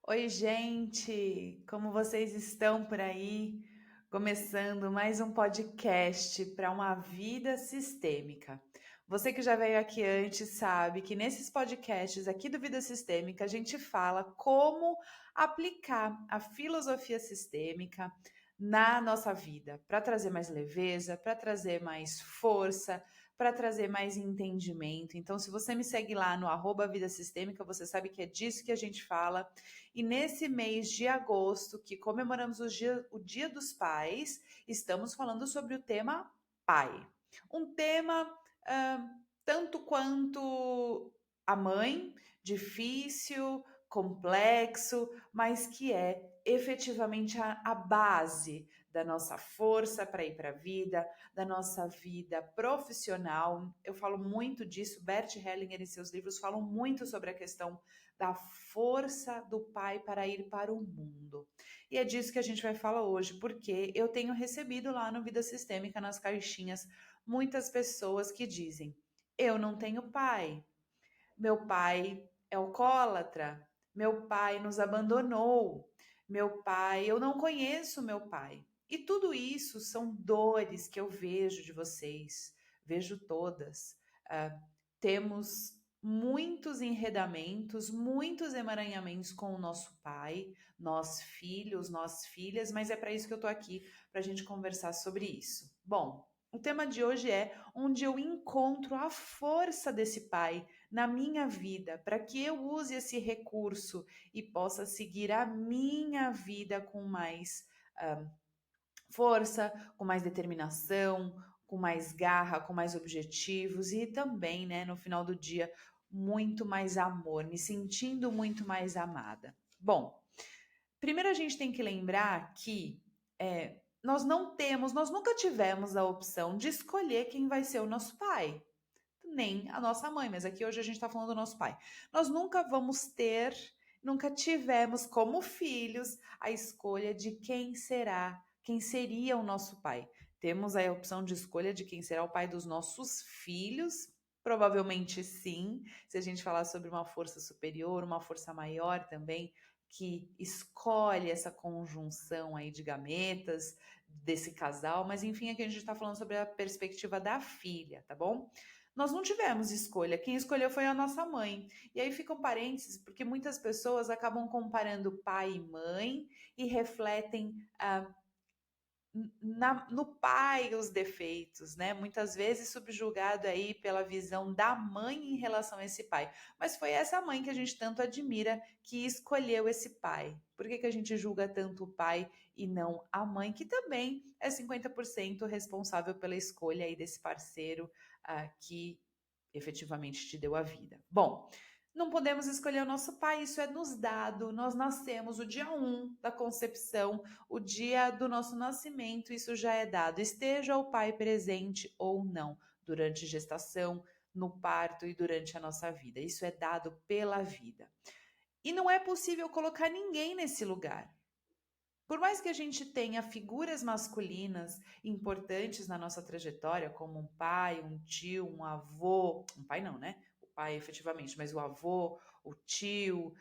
Oi, gente! Como vocês estão por aí? Começando mais um podcast para uma vida sistêmica. Você que já veio aqui antes sabe que nesses podcasts aqui do Vida Sistêmica a gente fala como aplicar a filosofia sistêmica na nossa vida, para trazer mais leveza, para trazer mais força, para trazer mais entendimento. Então, se você me segue lá no Vida Sistêmica, você sabe que é disso que a gente fala. E nesse mês de agosto, que comemoramos o Dia dos Pais, estamos falando sobre o tema pai. Um tema tanto quanto a mãe, difícil, complexo, mas que é efetivamente a base da nossa força para ir para a vida, da nossa vida profissional. Eu falo muito disso, Bert Hellinger em seus livros falam muito sobre a questão da força do pai para ir para o mundo. E é disso que a gente vai falar hoje, porque eu tenho recebido lá no Vida Sistêmica, nas caixinhas, muitas pessoas que dizem: eu não tenho pai, meu pai é alcoólatra, meu pai nos abandonou, meu pai, eu não conheço meu pai. E tudo isso são dores que eu vejo de vocês, vejo todas. Temos muitos enredamentos, muitos emaranhamentos com o nosso pai, nós filhos, nós filhas, mas é para isso que eu tô aqui, para a gente conversar sobre isso. Bom, o tema de hoje é onde eu encontro a força desse pai na minha vida, para que eu use esse recurso e possa seguir a minha vida com mais força, com mais determinação, com mais garra, com mais objetivos e também, né, no final do dia, muito mais amor, me sentindo muito mais amada. Bom, primeiro a gente tem que lembrar que nós nunca tivemos a opção de escolher quem vai ser o nosso pai, nem a nossa mãe, mas aqui hoje a gente está falando do nosso pai. Nós nunca vamos ter, nunca tivemos como filhos a escolha de quem será, quem seria o nosso pai. Temos a opção de escolha de quem será o pai dos nossos filhos. Provavelmente sim, se a gente falar sobre uma força superior, uma força maior também, que escolhe essa conjunção aí de gametas desse casal, mas enfim, aqui a gente está falando sobre a perspectiva da filha, tá bom? Nós não tivemos escolha, quem escolheu foi a nossa mãe. E aí fica um parênteses, porque muitas pessoas acabam comparando pai e mãe e refletem no pai os defeitos, né? Muitas vezes subjugado aí pela visão da mãe em relação a esse pai. Mas foi essa mãe que a gente tanto admira que escolheu esse pai. Por que a gente julga tanto o pai e não a mãe, que também é 50% responsável pela escolha aí desse parceiro que efetivamente te deu a vida? Bom, não podemos escolher o nosso pai, isso é nos dado. Nós nascemos o dia 1 da concepção, o dia do nosso nascimento, isso já é dado, esteja o pai presente ou não, durante gestação, no parto e durante a nossa vida. Isso é dado pela vida. E não é possível colocar ninguém nesse lugar. Por mais que a gente tenha figuras masculinas importantes na nossa trajetória, como um pai, um tio, um avô, um pai não, né? O pai efetivamente, mas o avô, o tio,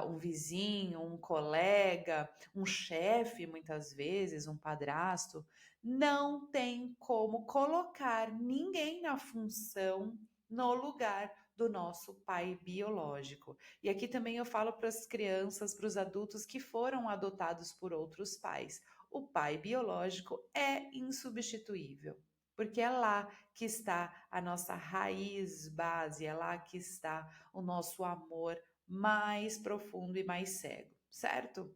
um vizinho, um colega, um chefe, muitas vezes, um padrasto, não tem como colocar ninguém na função, no lugar do nosso pai biológico. E aqui também eu falo para as crianças, para os adultos que foram adotados por outros pais. O pai biológico é insubstituível, porque é lá que está a nossa raiz base, é lá que está o nosso amor mais profundo e mais cego, certo?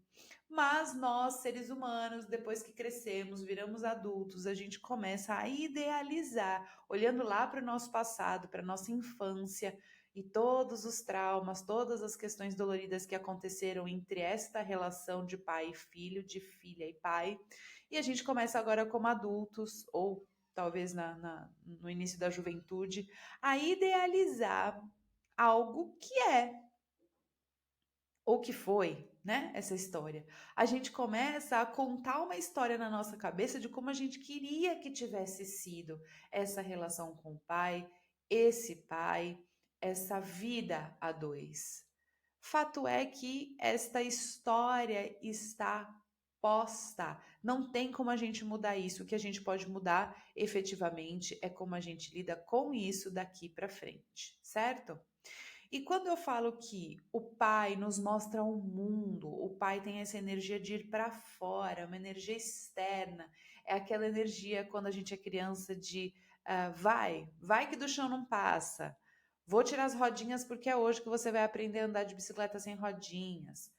Mas nós, seres humanos, depois que crescemos, viramos adultos, a gente começa a idealizar, olhando lá para o nosso passado, para a nossa infância, e todos os traumas, todas as questões doloridas que aconteceram entre esta relação de pai e filho, de filha e pai, e a gente começa agora como adultos, ou talvez no início da juventude, a idealizar algo que é, ou que foi, né? Essa história. A gente começa a contar uma história na nossa cabeça de como a gente queria que tivesse sido essa relação com o pai, essa vida a dois. Fato é que esta história está posta. Não tem como a gente mudar isso. O que a gente pode mudar efetivamente é como a gente lida com isso daqui para frente, certo? E quando eu falo que o pai nos mostra o mundo, o pai tem essa energia de ir para fora, uma energia externa, é aquela energia quando a gente é criança de vai que do chão não passa. Vou tirar as rodinhas porque é hoje que você vai aprender a andar de bicicleta sem rodinhas.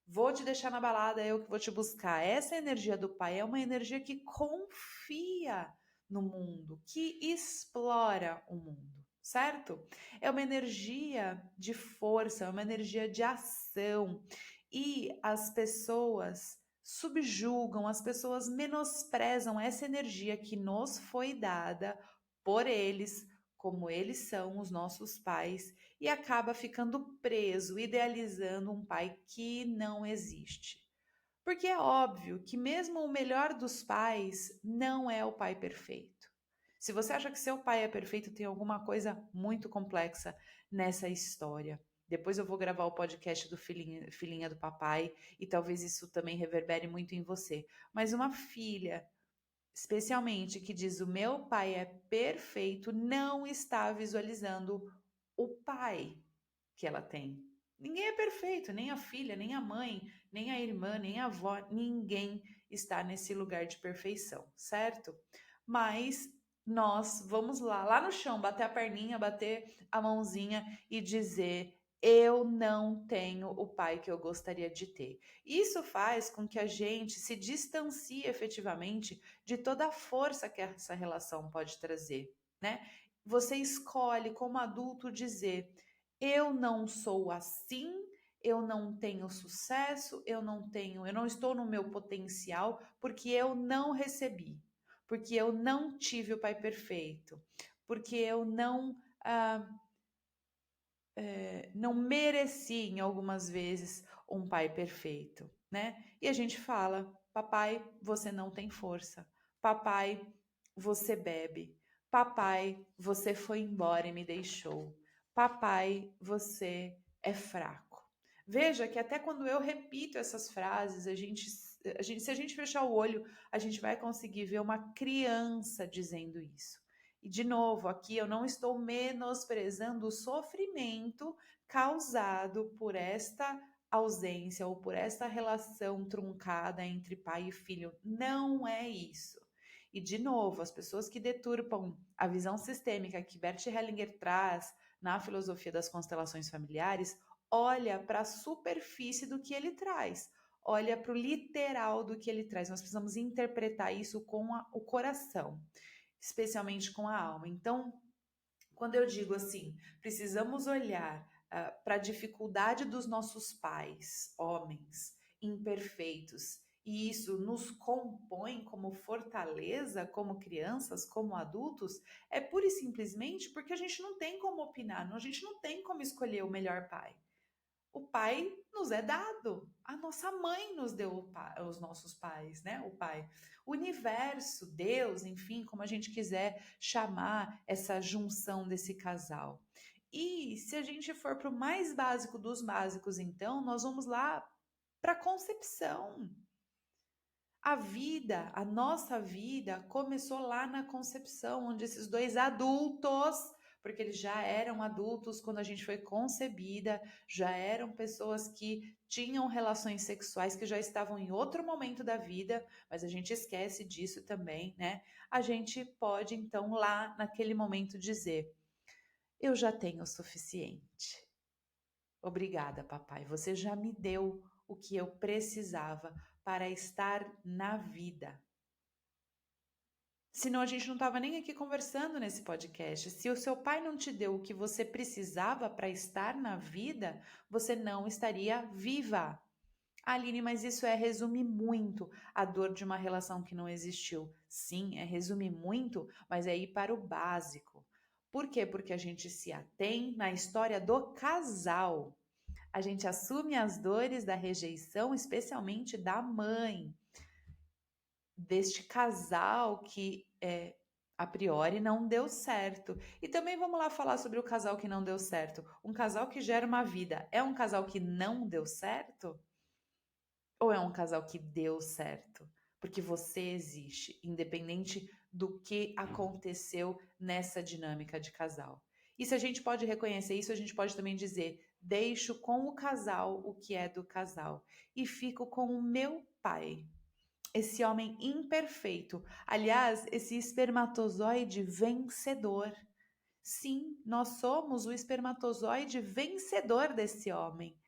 Vou te deixar na balada, é eu que vou te buscar. Essa energia do pai é uma energia que confia no mundo, que explora o mundo, certo? É uma energia de força, é uma energia de ação. E as pessoas subjugam, as pessoas menosprezam essa energia que nos foi dada por eles, como eles são os nossos pais, e acaba ficando preso, idealizando um pai que não existe. Porque é óbvio que mesmo o melhor dos pais não é o pai perfeito. Se você acha que seu pai é perfeito, tem alguma coisa muito complexa nessa história. Depois eu vou gravar o podcast do filhinha do papai e talvez isso também reverbere muito em você. Mas uma filha, especialmente que diz o meu pai é perfeito, não está visualizando o pai que ela tem. Ninguém é perfeito, nem a filha, nem a mãe, nem a irmã, nem a avó, ninguém está nesse lugar de perfeição, certo? Mas nós vamos lá no chão, bater a perninha, bater a mãozinha e dizer: eu não tenho o pai que eu gostaria de ter. Isso faz com que a gente se distancie efetivamente de toda a força que essa relação pode trazer, né? Você escolhe como adulto dizer: eu não sou assim, eu não tenho sucesso, eu não estou no meu potencial porque eu não recebi, porque eu não tive o pai perfeito, porque eu não mereci em algumas vezes um pai perfeito, né? E a gente fala: papai, você não tem força. Papai, você bebe. Papai, você foi embora e me deixou. Papai, você é fraco. Veja que até quando eu repito essas frases, se a gente fechar o olho, a gente vai conseguir ver uma criança dizendo isso. E de novo, aqui eu não estou menosprezando o sofrimento causado por esta ausência ou por esta relação truncada entre pai e filho. Não é isso. E de novo, as pessoas que deturpam a visão sistêmica que Bert Hellinger traz na filosofia das constelações familiares, olha para a superfície do que ele traz. Olha para o literal do que ele traz. Nós precisamos interpretar isso com o coração, especialmente com a alma. Então, quando eu digo assim, precisamos olhar para a dificuldade dos nossos pais, homens, imperfeitos, e isso nos compõe como fortaleza, como crianças, como adultos, é pura e simplesmente porque a gente não tem como opinar, a gente não tem como escolher o melhor pai. O pai nos é dado. A nossa mãe nos deu os nossos pais, né? O pai. O universo, Deus, enfim, como a gente quiser chamar essa junção desse casal. E se a gente for para o mais básico dos básicos, então, nós vamos lá para a concepção. A vida, a nossa vida, começou lá na concepção, onde esses dois adultos, porque eles já eram adultos quando a gente foi concebida, já eram pessoas que tinham relações sexuais que já estavam em outro momento da vida, mas a gente esquece disso também, né? A gente pode então lá naquele momento dizer: eu já tenho o suficiente. Obrigada, papai. Você já me deu o que eu precisava para estar na vida. Senão a gente não estava nem aqui conversando nesse podcast. Se o seu pai não te deu o que você precisava para estar na vida, você não estaria viva. Aline, mas isso é resumir muito a dor de uma relação que não existiu. Sim, é resumir muito, mas é ir para o básico. Por quê? Porque a gente se atém na história do casal. A gente assume as dores da rejeição, especialmente da mãe, deste casal que A priori não deu certo. E também vamos lá falar sobre o casal que não deu certo. Um casal que gera uma vida é um casal que não deu certo? Ou é um casal que deu certo? Porque você existe, independente do que aconteceu nessa dinâmica de casal. E se a gente pode reconhecer isso, a gente pode também dizer: deixo com o casal o que é do casal e fico com o meu pai, esse homem imperfeito. Aliás, esse espermatozoide vencedor. Sim, nós somos o espermatozoide vencedor desse homem.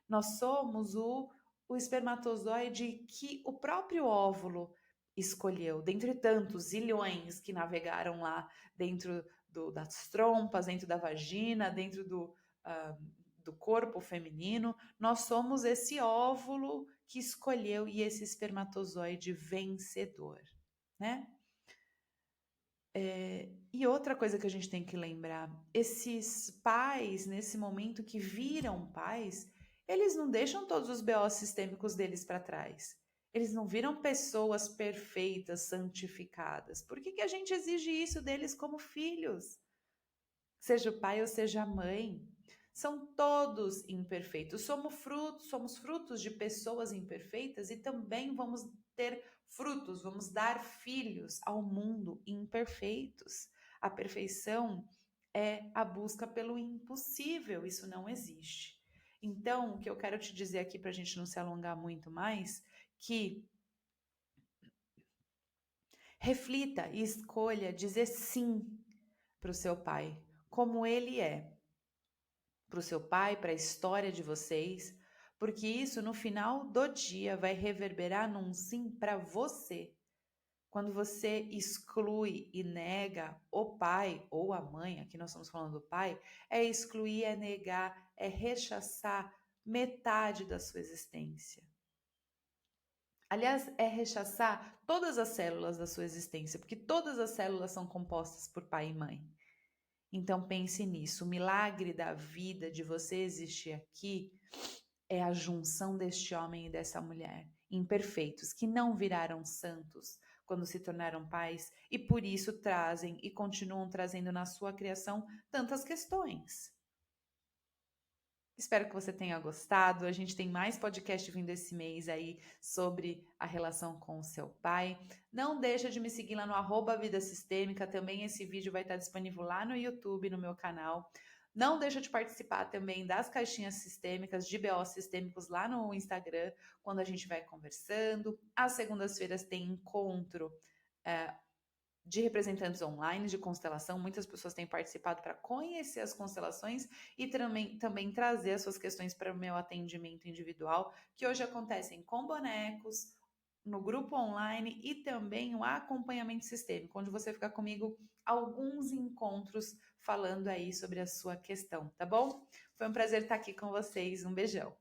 Nós somos o espermatozoide que o próprio óvulo escolheu, dentre tantos zilhões que navegaram lá dentro das trompas, dentro da vagina, dentro ah, do corpo feminino. Nós somos esse óvulo que escolheu e esse espermatozoide vencedor, né? E outra coisa que a gente tem que lembrar, esses pais, nesse momento que viram pais, eles não deixam todos os BO sistêmicos deles para trás. Eles não viram pessoas perfeitas, santificadas. Por que a gente exige isso deles como filhos? Seja o pai ou seja a mãe. São todos imperfeitos. Somos frutos de pessoas imperfeitas e também vamos ter frutos, vamos dar filhos ao mundo imperfeitos. A perfeição é a busca pelo impossível, isso não existe. Então, o que eu quero te dizer aqui para a gente não se alongar muito mais, que reflita e escolha dizer sim para o seu pai, como ele é, para o seu pai, para a história de vocês, porque isso no final do dia vai reverberar num sim para você. Quando você exclui e nega o pai ou a mãe, aqui nós estamos falando do pai, é excluir, é negar, é rechaçar metade da sua existência. Aliás, é rechaçar todas as células da sua existência, porque todas as células são compostas por pai e mãe. Então pense nisso, o milagre da vida de você existir aqui é a junção deste homem e dessa mulher, imperfeitos, que não viraram santos quando se tornaram pais e por isso trazem e continuam trazendo na sua criação tantas questões. Espero que você tenha gostado. A gente tem mais podcast vindo esse mês aí sobre a relação com o seu pai. Não deixa de me seguir lá no @Vida Sistêmica. Também esse vídeo vai estar disponível lá no YouTube, no meu canal. Não deixa de participar também das caixinhas sistêmicas, de BO sistêmicos lá no Instagram, quando a gente vai conversando. Às segundas-feiras tem encontro de representantes online de constelação. Muitas pessoas têm participado para conhecer as constelações e também trazer as suas questões para o meu atendimento individual, que hoje acontecem com bonecos, no grupo online e também o acompanhamento sistêmico, onde você fica comigo alguns encontros falando aí sobre a sua questão, tá bom? Foi um prazer estar aqui com vocês. Um beijão.